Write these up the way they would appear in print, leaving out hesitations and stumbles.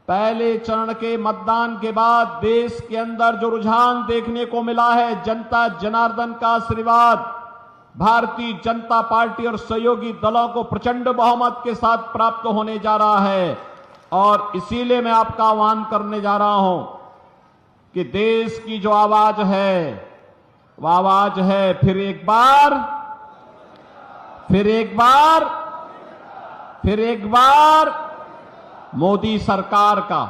पहले चरण के मतदान के बाद देश के अंदर जो रुझान देखने को मिला है, जनता जनार्दन का आशीर्वाद भारतीय जनता पार्टी और सहयोगी दलों को प्रचंड बहुमत के साथ प्राप्त होने जा रहा है। और इसीलिए मैं आपका आह्वान करने जा रहा हूं कि देश की जो आवाज है वह आवाज है फिर एक बार मोदी सरकार का।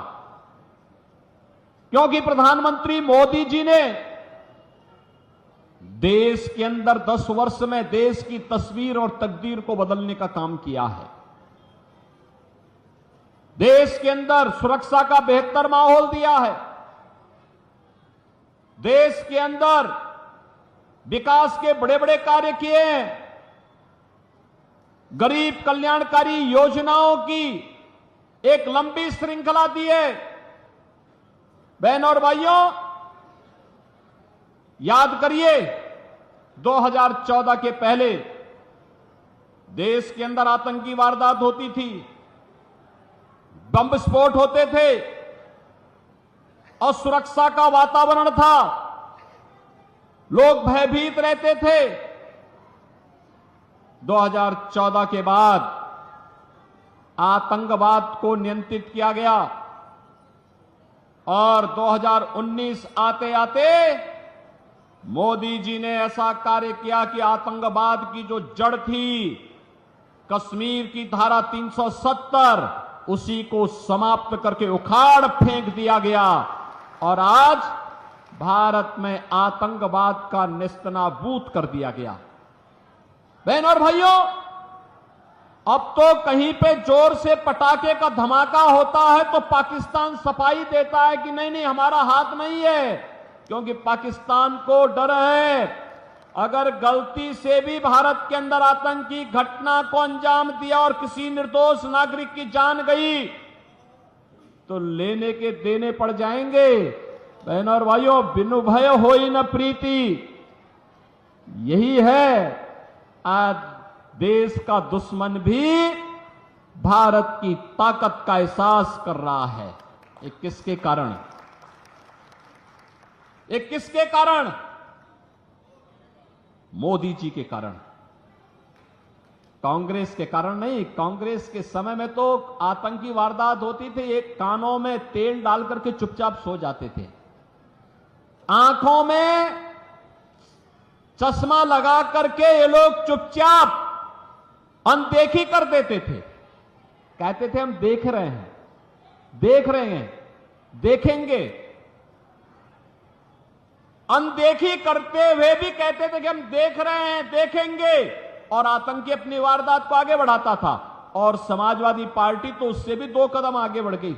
क्योंकि प्रधानमंत्री मोदी जी ने देश के अंदर 10 वर्ष में देश की तस्वीर और तकदीर को बदलने का काम किया है। देश के अंदर सुरक्षा का बेहतर माहौल दिया है। देश के अंदर विकास के बड़े बड़े कार्य किए हैं। गरीब कल्याणकारी योजनाओं की एक लंबी श्रृंखला दी है। बहनों और भाइयों, याद करिए 2014 के पहले देश के अंदर आतंकी वारदात होती थी, बम विस्फोट होते थे, असुरक्षा का वातावरण था, लोग भयभीत रहते थे। 2014 के बाद आतंकवाद को नियंत्रित किया गया और 2019 आते आते मोदी जी ने ऐसा कार्य किया कि आतंकवाद की जो जड़ थी, कश्मीर की धारा 370, उसी को समाप्त करके उखाड़ फेंक दिया गया और आज भारत में आतंकवाद का नेस्तनाबूद कर दिया गया। बहनों और भाइयों, अब तो कहीं पे जोर से पटाखे का धमाका होता है तो पाकिस्तान सफाई देता है कि नहीं नहीं हमारा हाथ नहीं है, क्योंकि पाकिस्तान को डर है अगर गलती से भी भारत के अंदर आतंकी घटना को अंजाम दिया और किसी निर्दोष नागरिक की जान गई तो लेने के देने पड़ जाएंगे। बहनों और भाइयों, बिनु भय होई न प्रीति, यही है आज देश का दुश्मन भी भारत की ताकत का एहसास कर रहा है। ये किसके कारण? ये किसके कारण? मोदी जी के कारण, कांग्रेस के कारण नहीं। कांग्रेस के समय में तो आतंकी वारदात होती थी, एक कानों में तेल डाल करके चुपचाप सो जाते थे, आंखों में चश्मा लगा करके ये लोग चुपचाप अनदेखी कर देते थे। कहते थे हम देख रहे हैं, देखेंगे। अनदेखी करते हुए भी कहते थे कि हम देख रहे हैं, देखेंगे, और आतंकी अपनी वारदात को आगे बढ़ाता था। और समाजवादी पार्टी तो उससे भी 2 कदम आगे बढ़ गई।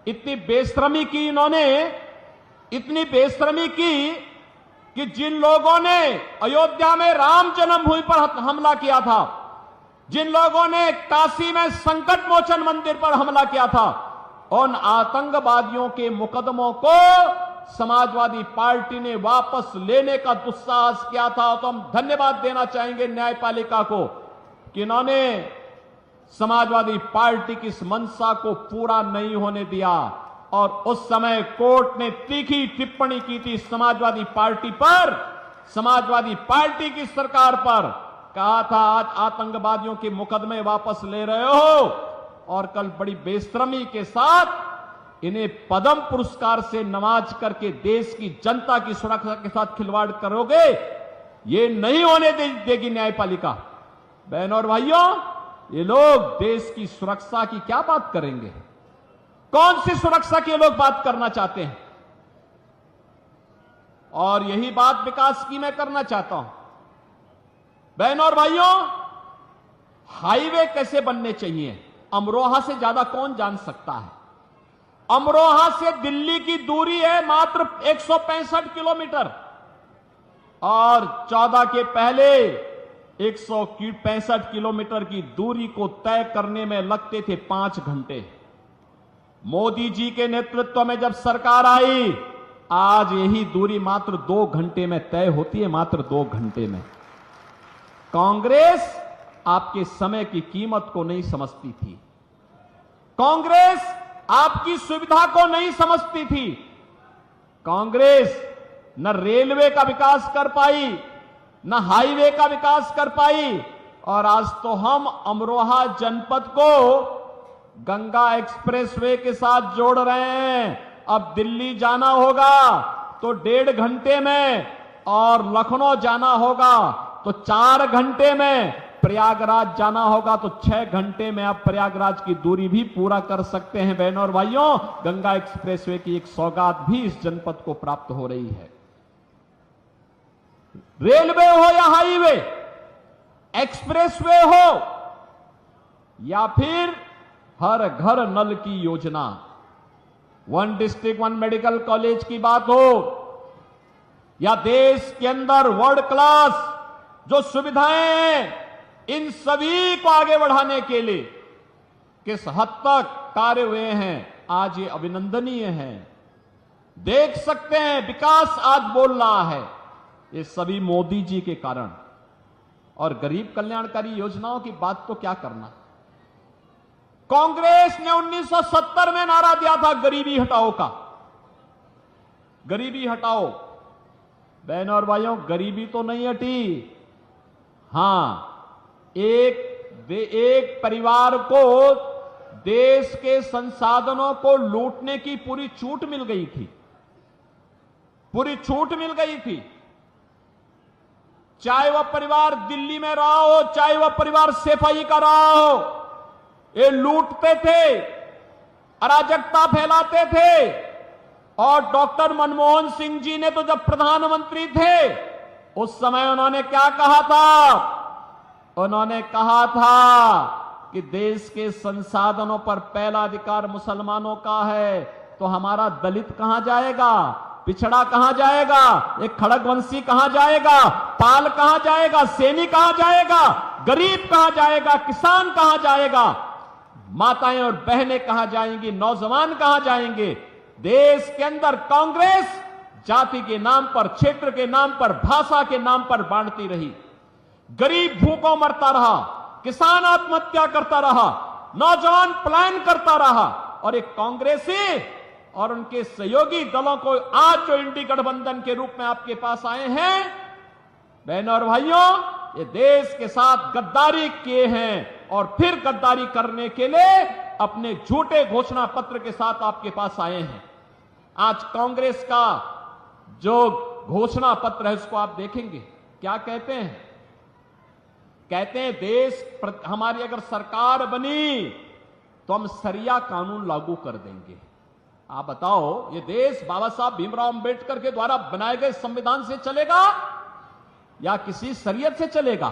इतनी बेशर्मी की इन्होंने, इतनी बेशर्मी की कि जिन लोगों ने अयोध्या में राम जन्मभूमि पर हमला किया था, जिन लोगों ने काशी में संकट मोचन मंदिर पर हमला किया था, उन आतंकवादियों के मुकदमों को समाजवादी पार्टी ने वापस लेने का दुस्साहस किया था। तो हम धन्यवाद देना चाहेंगे न्यायपालिका को कि इन्होंने समाजवादी पार्टी की इस मंशा को पूरा नहीं होने दिया। और उस समय कोर्ट ने तीखी टिप्पणी की थी समाजवादी पार्टी पर, समाजवादी पार्टी की सरकार पर। कहा था आज आतंकवादियों के मुकदमे वापस ले रहे हो और कल बड़ी बेशर्मी के साथ इन्हें पद्म पुरस्कार से नवाज करके देश की जनता की सुरक्षा के साथ खिलवाड़ करोगे, ये नहीं होने देगी न्यायपालिका। बहनों और भाइयों, ये लोग देश की सुरक्षा की क्या बात करेंगे? कौन सी सुरक्षा की लोग बात करना चाहते हैं? और यही बात विकास की मैं करना चाहता हूं। बहनों और भाइयों, हाईवे कैसे बनने चाहिए, अमरोहा से ज्यादा कौन जान सकता है? अमरोहा से दिल्ली की दूरी है मात्र 165 किलोमीटर और 14 के पहले 165 किलोमीटर की दूरी को तय करने में लगते थे 5 घंटे। मोदी जी के नेतृत्व में जब सरकार आई, आज यही दूरी मात्र 2 घंटे में तय होती है, मात्र 2 घंटे में। कांग्रेस आपके समय की कीमत को नहीं समझती थी। कांग्रेस आपकी सुविधा को नहीं समझती थी। कांग्रेस न रेलवे का विकास कर पाई, न हाईवे का विकास कर पाई, और आज तो हम अमरोहा जनपद को गंगा एक्सप्रेसवे के साथ जोड़ रहे हैं। अब दिल्ली जाना होगा तो 1.5 घंटे में, और लखनऊ जाना होगा तो 4 घंटे में, प्रयागराज जाना होगा तो 6 घंटे में आप प्रयागराज की दूरी भी पूरा कर सकते हैं। बहनों और भाइयों, गंगा एक्सप्रेसवे की एक सौगात भी इस जनपद को प्राप्त हो रही है। रेलवे हो या हाईवे, एक्सप्रेसवे हो या फिर हर घर नल की योजना, 1 डिस्ट्रिक्ट 1 मेडिकल कॉलेज की बात हो, या देश के अंदर वर्ल्ड क्लास जो सुविधाएं हैं, इन सभी को आगे बढ़ाने के लिए किस हद तक कार्य हुए हैं, आज ये अभिनंदनीय है। देख सकते हैं विकास आज बोल रहा है, ये सभी मोदी जी के कारण। और गरीब कल्याणकारी योजनाओं की बात तो क्या करना। कांग्रेस ने 1970 में नारा दिया था गरीबी हटाओ का, गरीबी हटाओ। बहनों और भाइयों, गरीबी तो नहीं हटी। हां, एक परिवार को देश के संसाधनों को लूटने की पूरी छूट मिल गई थी, पूरी छूट मिल गई थी। चाहे वह परिवार दिल्ली में रहा हो, चाहे वह परिवार सफाई का रहा हो, ये लूटते थे, अराजकता फैलाते थे। और डॉक्टर मनमोहन सिंह जी ने तो जब प्रधानमंत्री थे उस समय उन्होंने क्या कहा था? उन्होंने कहा था कि देश के संसाधनों पर पहला अधिकार मुसलमानों का है, तो हमारा दलित कहां जाएगा, पिछड़ा कहां जाएगा, एक खड़गवंशी कहां जाएगा, पाल कहां जाएगा, सैनिक कहां जाएगा, गरीब कहां जाएगा, किसान कहां जाएगा, माताएं और बहनें कहां जाएंगी, नौजवान कहां जाएंगे। देश के अंदर कांग्रेस जाति के नाम पर, क्षेत्र के नाम पर, भाषा के नाम पर बांटती रही। गरीब भूखों मरता रहा, किसान आत्महत्या करता रहा, नौजवान पलायन करता रहा। और एक कांग्रेसी और उनके सहयोगी दलों को आज जो इंडी गठबंधन के रूप में आपके पास आए हैं, बहनों और भाइयों, ये देश के साथ गद्दारी किए हैं और फिर गद्दारी करने के लिए अपने झूठे घोषणा पत्र के साथ आपके पास आए हैं। आज कांग्रेस का जो घोषणा पत्र है उसको आप देखेंगे, क्या कहते हैं? कहते हैं देश हमारी अगर सरकार बनी तो हम सरिया कानून लागू कर देंगे। आप बताओ, ये देश बाबा साहब भीमराव अंबेडकर के द्वारा बनाए गए संविधान से चलेगा या किसी शरीयत से चलेगा?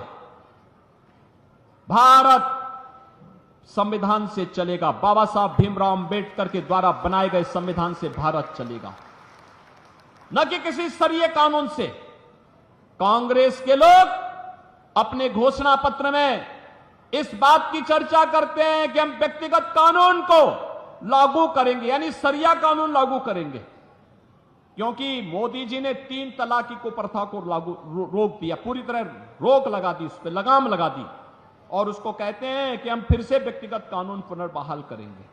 भारत संविधान से चलेगा। बाबा साहब भीमराव अंबेडकर के द्वारा बनाए गए संविधान से भारत चलेगा, न कि किसी शरीय कानून से। कांग्रेस के लोग अपने घोषणा पत्र में इस बात की चर्चा करते हैं कि हम व्यक्तिगत कानून को लागू करेंगे, यानी शरिया कानून लागू करेंगे, क्योंकि मोदी जी ने 3 तलाक की प्रथा को रोक दिया, पूरी तरह रोक लगा दी, उस पर लगाम लगा दी। और उसको कहते हैं कि हम फिर से व्यक्तिगत कानून पुनर्बहाल करेंगे।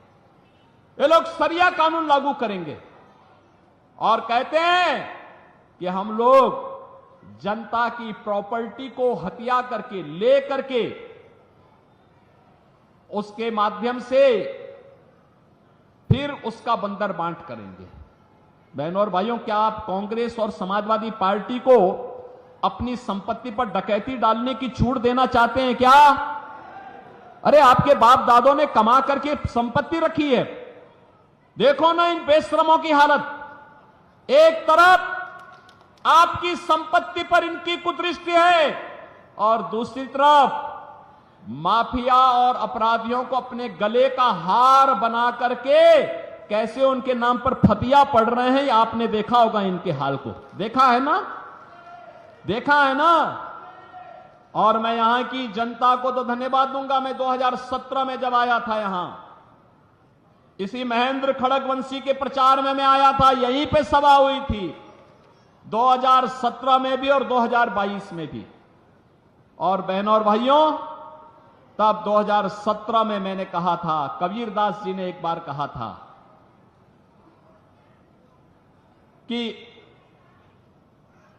ये लोग शरिया कानून लागू करेंगे और कहते हैं कि हम लोग जनता की प्रॉपर्टी को हत्या करके, ले करके, उसके माध्यम से फिर उसका बंदर बांट करेंगे। बहनों और भाइयों, क्या आप कांग्रेस और समाजवादी पार्टी को अपनी संपत्ति पर डकैती डालने की छूट देना चाहते हैं क्या? अरे आपके बाप दादों ने कमा करके संपत्ति रखी है, देखो ना इन बेशरमों की हालत। एक तरफ आपकी संपत्ति पर इनकी कुदृष्टि है और दूसरी तरफ माफिया और अपराधियों को अपने गले का हार बना करके कैसे उनके नाम पर फतिया पड़ रहे हैं, आपने देखा होगा इनके हाल को। देखा है ना, देखा है ना। और मैं यहां की जनता को तो धन्यवाद दूंगा। मैं 2017 में जब आया था यहां, इसी महेंद्र खड़गवंशी के प्रचार में मैं आया था, यहीं पे सभा हुई थी 2017 में भी और 2022 में भी। और बहनों और भाइयों, तब 2017 में मैंने कहा था, कबीरदास जी ने एक बार कहा था कि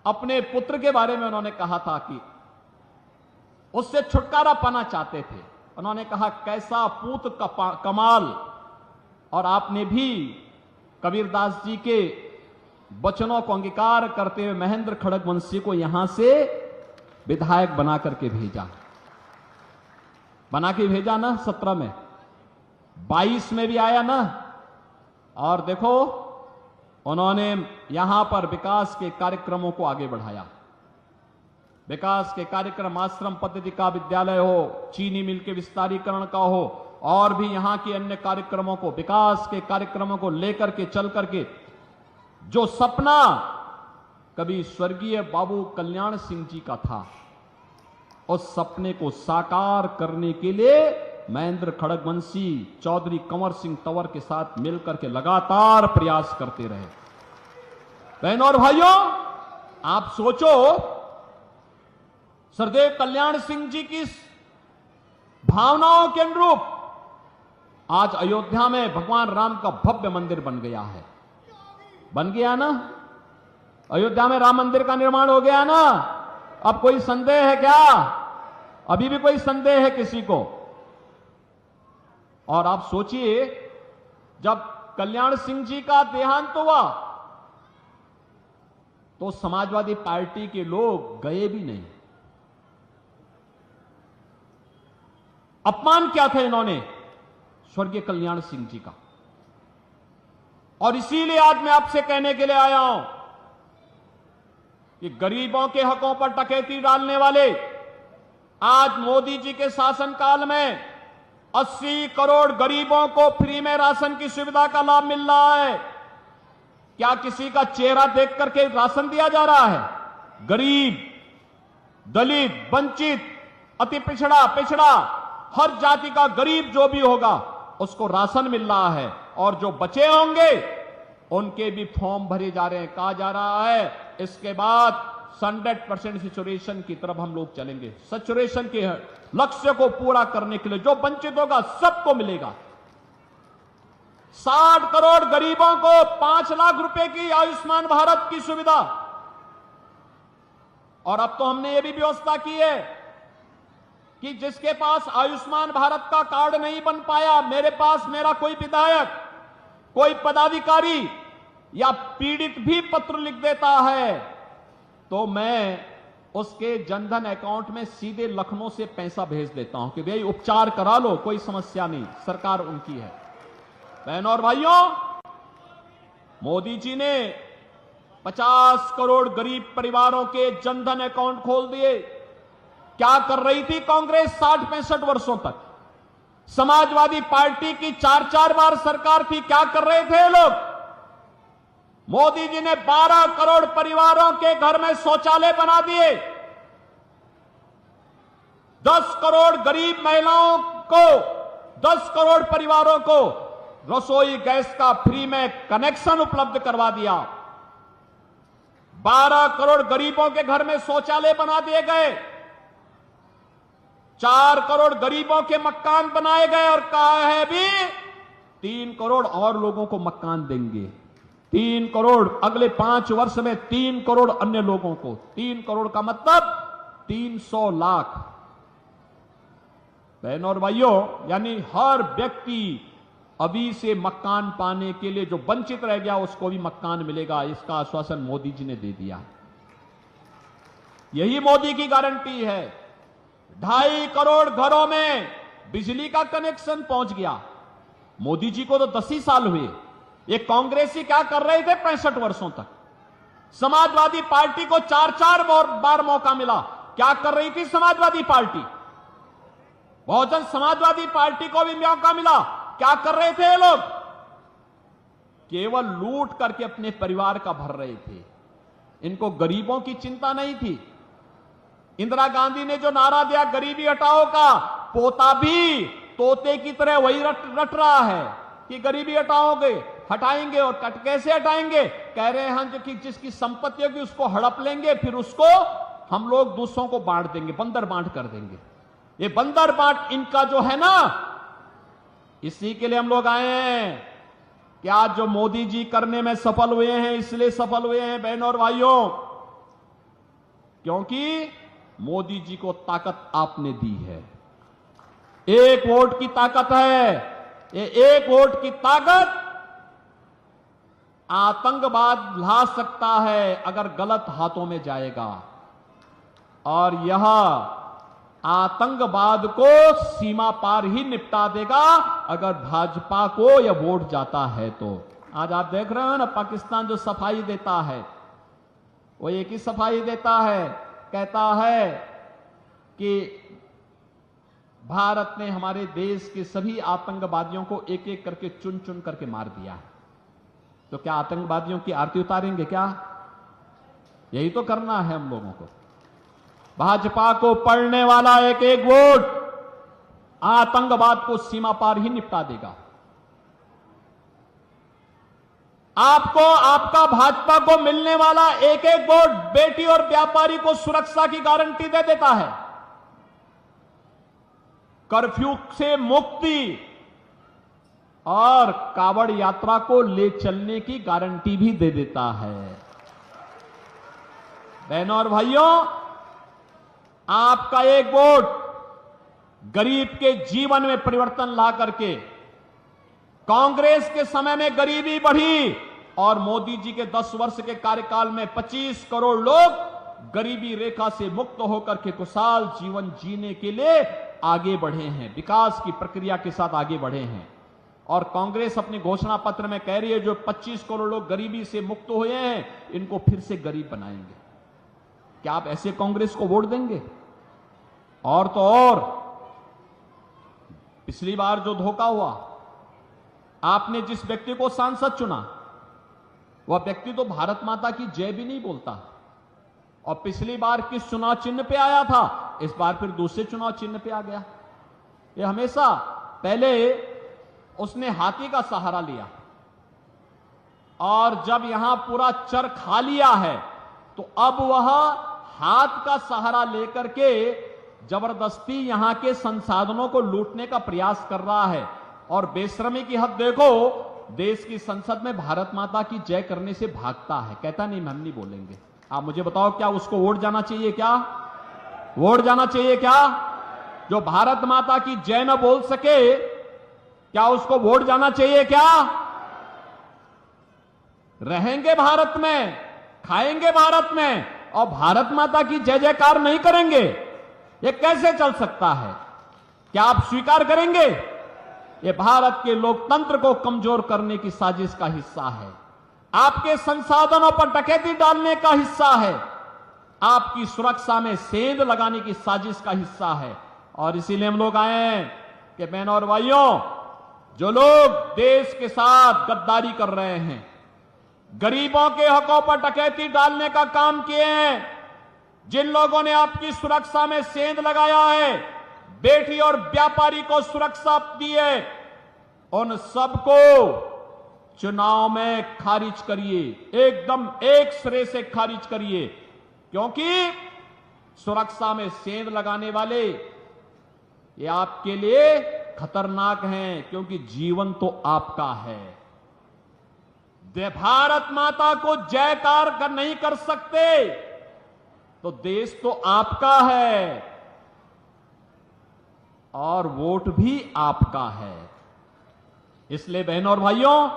अपने पुत्र के बारे में उन्होंने कहा था कि उससे छुटकारा पाना चाहते थे। उन्होंने कहा कैसा पूत कमाल। और आपने भी कबीरदास जी के वचनों को अंगीकार करते हुए महेंद्र खड़गवंशी को यहां से विधायक बना करके भेजा, बना के भेजा ना 17 में, 22 में भी आया ना। और देखो उन्होंने यहां पर विकास के कार्यक्रमों को आगे बढ़ाया। विकास के कार्यक्रम, आश्रम पद्धति का विद्यालय हो, चीनी मिल के विस्तारीकरण का हो, और भी यहां के अन्य कार्यक्रमों को, विकास के कार्यक्रमों को लेकर के चल करके जो सपना कभी स्वर्गीय बाबू कल्याण सिंह जी का था, उस सपने को साकार करने के लिए महेंद्र खड़गवंशी चौधरी कंवर सिंह तंवर के साथ मिलकर के लगातार प्रयास करते रहे। बहनों और भाइयों, आप सोचो सरदेव कल्याण सिंह जी की भावनाओं के अनुरूप आज अयोध्या में भगवान राम का भव्य मंदिर बन गया है। बन गया ना, अयोध्या में राम मंदिर का निर्माण हो गया ना। अब कोई संदेह है क्या? अभी भी कोई संदेह है किसी को? और आप सोचिए, जब कल्याण सिंह जी का देहांत हुआ तो समाजवादी पार्टी के लोग गए भी नहीं। अपमान क्या था इन्होंने स्वर्गीय कल्याण सिंह जी का। और इसीलिए आज मैं आपसे कहने के लिए आया हूं कि गरीबों के हकों पर डकैती डालने वाले आज मोदी जी के शासनकाल में 80 करोड़ गरीबों को फ्री में राशन की सुविधा का लाभ मिल रहा है। क्या किसी का चेहरा देख करके राशन दिया जा रहा है? गरीब, दलित, वंचित, अति पिछड़ा हर जाति का गरीब जो भी होगा उसको राशन मिल रहा है। और जो बचे होंगे उनके भी फॉर्म भरे जा रहे हैं। कहा जा रहा है इसके बाद 100% सैचुरेशन की तरफ हम लोग चलेंगे। सैचुरेशन के लक्ष्य को पूरा करने के लिए जो वंचित होगा सबको मिलेगा। 60 करोड़ गरीबों को 5 लाख रुपए की आयुष्मान भारत की सुविधा। और अब तो हमने ये भी व्यवस्था की है कि जिसके पास आयुष्मान भारत का कार्ड नहीं बन पाया, मेरे पास मेरा कोई विधायक, कोई पदाधिकारी या पीड़ित भी पत्र लिख देता है तो मैं उसके जनधन अकाउंट में सीधे लखनऊ से पैसा भेज देता हूं कि भाई उपचार करा लो, कोई समस्या नहीं, सरकार उनकी है। बहनों और भाइयों, मोदी जी ने 50 करोड़ गरीब परिवारों के जनधन अकाउंट खोल दिए। क्या कर रही थी कांग्रेस 60-65 वर्षों तक? समाजवादी पार्टी की 4-4 बार सरकार थी, क्या कर रहे थे लोग? मोदी जी ने 12 करोड़ परिवारों के घर में शौचालय बना दिए। 10 करोड़ गरीब महिलाओं को, 10 करोड़ परिवारों को रसोई गैस का फ्री में कनेक्शन उपलब्ध करवा दिया। 12 करोड़ गरीबों के घर में शौचालय बना दिए गए। 4 करोड़ गरीबों के मकान बनाए गए और कहा है भी 3 करोड़ और लोगों को मकान देंगे। 3 करोड़ अगले 5 वर्ष में 3 करोड़ अन्य लोगों को। 3 करोड़ का मतलब 300 लाख। बहनों और भाइयों, यानी हर व्यक्ति अभी से मकान पाने के लिए जो वंचित रह गया उसको भी मकान मिलेगा। इसका आश्वासन मोदी जी ने दे दिया। यही मोदी की गारंटी है। 2.5 करोड़ घरों में बिजली का कनेक्शन पहुंच गया। मोदी जी को तो 10 ही साल हुए। ये कांग्रेसी क्या कर रहे थे 65 वर्षों तक? समाजवादी पार्टी को 4-4 बार मौका मिला। क्या कर रही थी समाजवादी पार्टी? बहुजन समाजवादी पार्टी को भी मौका मिला। क्या कर रहे थे ये लोग? केवल लूट करके अपने परिवार का भर रहे थे। इनको गरीबों की चिंता नहीं थी। इंदिरा गांधी ने जो नारा दिया गरीबी हटाओ का, पोता भी तोते की तरह वही रट रहा है कि गरीबी हटाएंगे। और कैसे हटाएंगे? कह रहे हैं हम कि जिसकी संपत्ति होगी उसको हड़प लेंगे, फिर उसको हम लोग दूसरों को बांट देंगे, बंदर बांट कर देंगे। ये बंदर बांट इनका जो है ना, इसी के लिए हम लोग आए हैं। कि आज जो मोदी जी करने में सफल हुए हैं, इसलिए सफल हुए हैं बहनों और भाइयों, क्योंकि मोदी जी को ताकत आपने दी है। एक वोट की ताकत है। ये एक वोट की ताकत आतंकवाद ला सकता है अगर गलत हाथों में जाएगा, और यह आतंकवाद को सीमा पार ही निपटा देगा अगर भाजपा को यह वोट जाता है तो। आज आप देख रहे हो ना, पाकिस्तान जो सफाई देता है वो एक ही सफाई देता है, कहता है कि भारत ने हमारे देश के सभी आतंकवादियों को एक एक करके चुन चुन करके मार दिया है। तो क्या आतंकवादियों की आरती उतारेंगे क्या? यही तो करना है हम लोगों को। भाजपा को पड़ने वाला एक एक वोट आतंकवाद को सीमा पार ही निपटा देगा। आपको, आपका भाजपा को मिलने वाला एक एक वोट बेटी और व्यापारी को सुरक्षा की गारंटी दे देता है, कर्फ्यू से मुक्ति और कावड़ यात्रा को ले चलने की गारंटी भी दे देता है। बहनों और भाइयों, आपका एक वोट गरीब के जीवन में परिवर्तन ला करके, कांग्रेस के समय में गरीबी बढ़ी और मोदी जी के 10 वर्ष के कार्यकाल में 25 करोड़ लोग गरीबी रेखा से मुक्त होकर के खुशहाल जीवन जीने के लिए आगे बढ़े हैं, विकास की प्रक्रिया के साथ आगे बढ़े हैं। और कांग्रेस अपने घोषणा पत्र में कह रही है जो 25 करोड़ लोग गरीबी से मुक्त हुए हैं, इनको फिर से गरीब बनाएंगे। क्या आप ऐसे कांग्रेस को वोट देंगे? और तो और, पिछली बार जो धोखा हुआ, आपने जिस व्यक्ति को सांसद चुना वह व्यक्ति तो भारत माता की जय भी नहीं बोलता, और पिछली बार किस चुनाव चिन्ह पे आया था, इस बार फिर दूसरे चुनाव चिन्ह पे आ गया। ये हमेशा, पहले उसने हाथी का सहारा लिया और जब यहां पूरा चर खा लिया है तो अब वह हाथ का सहारा लेकर के जबरदस्ती यहां के संसाधनों को लूटने का प्रयास कर रहा है। और बेशर्मी की हद देखो, देश की संसद में भारत माता की जय करने से भागता है, कहता नहीं हम नहीं बोलेंगे। आप मुझे बताओ, क्या उसको वोट जाना चाहिए? क्या वोट जाना चाहिए? क्या जो भारत माता की जय न बोल सके, क्या उसको वोट जाना चाहिए? क्या रहेंगे भारत में, खाएंगे भारत में और भारत माता की जय जयकार नहीं करेंगे? ये कैसे चल सकता है? क्या आप स्वीकार करेंगे? ये भारत के लोकतंत्र को कमजोर करने की साजिश का हिस्सा है, आपके संसाधनों पर डकैती डालने का हिस्सा है, आपकी सुरक्षा में सेंध लगाने की साजिश का हिस्सा है। और इसीलिए हम लोग आए हैं कि बहनों और भाइयों, जो लोग देश के साथ गद्दारी कर रहे हैं, गरीबों के हकों पर डकैती डालने का काम किए हैं, जिन लोगों ने आपकी सुरक्षा में सेंध लगाया है, बेटी और व्यापारी को सुरक्षा दी है, उन सबको चुनाव में खारिज करिए, एकदम एक सिरे से खारिज करिए, क्योंकि सुरक्षा में सेंध लगाने वाले ये आपके लिए खतरनाक हैं, क्योंकि जीवन तो आपका है। भारत माता को जयकार नहीं कर सकते तो देश तो आपका है और वोट भी आपका है। इसलिए बहनों और भाइयों,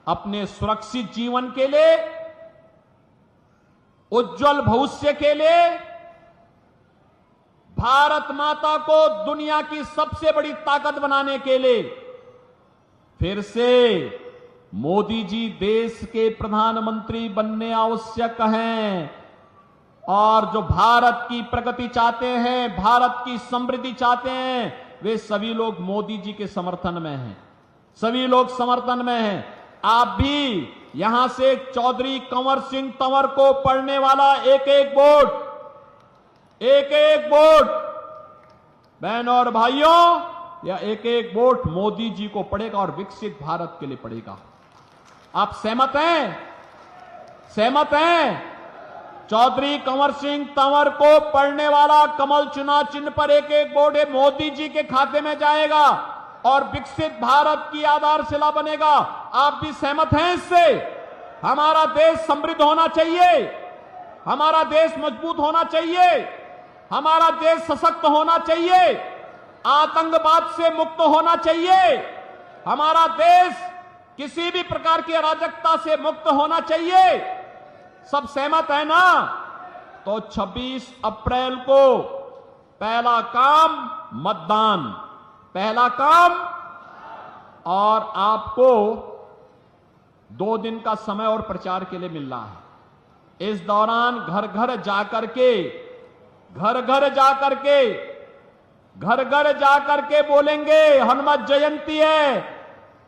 अपने सुरक्षित जीवन के लिए, उज्जवल भविष्य के लिए, भारत माता को दुनिया की सबसे बड़ी ताकत बनाने के लिए फिर से मोदी जी देश के प्रधानमंत्री बनने आवश्यक हैं। और जो भारत की प्रगति चाहते हैं, भारत की समृद्धि चाहते हैं, वे सभी लोग मोदी जी के समर्थन में हैं, सभी लोग समर्थन में हैं। आप भी यहां से चौधरी कंवर सिंह तंवर को पड़ने वाला एक एक वोट, एक एक वोट, बहनों और भाइयों, या एक एक वोट मोदी जी को पड़ेगा और विकसित भारत के लिए पड़ेगा। आप सहमत हैं? सहमत हैं? चौधरी कंवर सिंह तंवर को पड़ने वाला कमल चुनाव चिन्ह पर एक एक वोट मोदी जी के खाते में जाएगा। और विकसित भारत की आधारशिला बनेगा। आप भी सहमत हैं इससे? हमारा देश समृद्ध होना चाहिए, हमारा देश मजबूत होना चाहिए, हमारा देश सशक्त होना चाहिए, आतंकवाद से मुक्त होना चाहिए, हमारा देश किसी भी प्रकार की अराजकता से मुक्त होना चाहिए। सब सहमत है ना? तो 26 अप्रैल को पहला काम मतदान, पहला काम। और आपको 2 दिन का समय और प्रचार के लिए मिल रहा है। इस दौरान घर घर जाकर के बोलेंगे हनुमान जयंती है,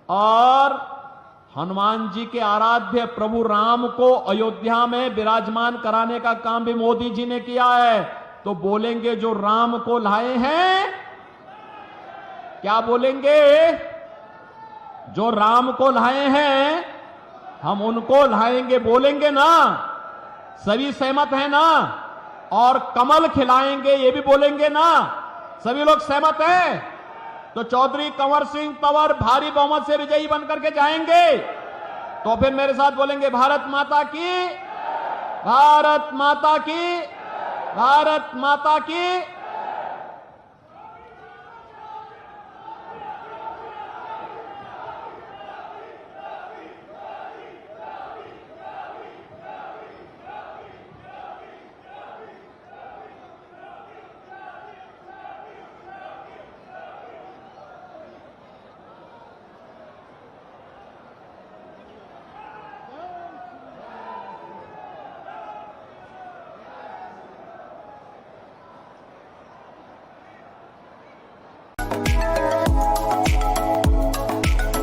और हनुमान जी के आराध्य प्रभु राम को अयोध्या में विराजमान कराने का काम भी मोदी जी ने किया है। तो बोलेंगे जो राम को लाए हैं, क्या बोलेंगे? जो राम को लाए हैं हम उनको लाएंगे, बोलेंगे ना? सभी सहमत हैं ना? और कमल खिलाएंगे, ये भी बोलेंगे ना? सभी लोग सहमत हैं? तो चौधरी कंवर सिंह तंवर भारी बहुमत से विजयी बनकर के जाएंगे। तो फिर मेरे साथ बोलेंगे भारत माता की, भारत माता की, भारत माता की।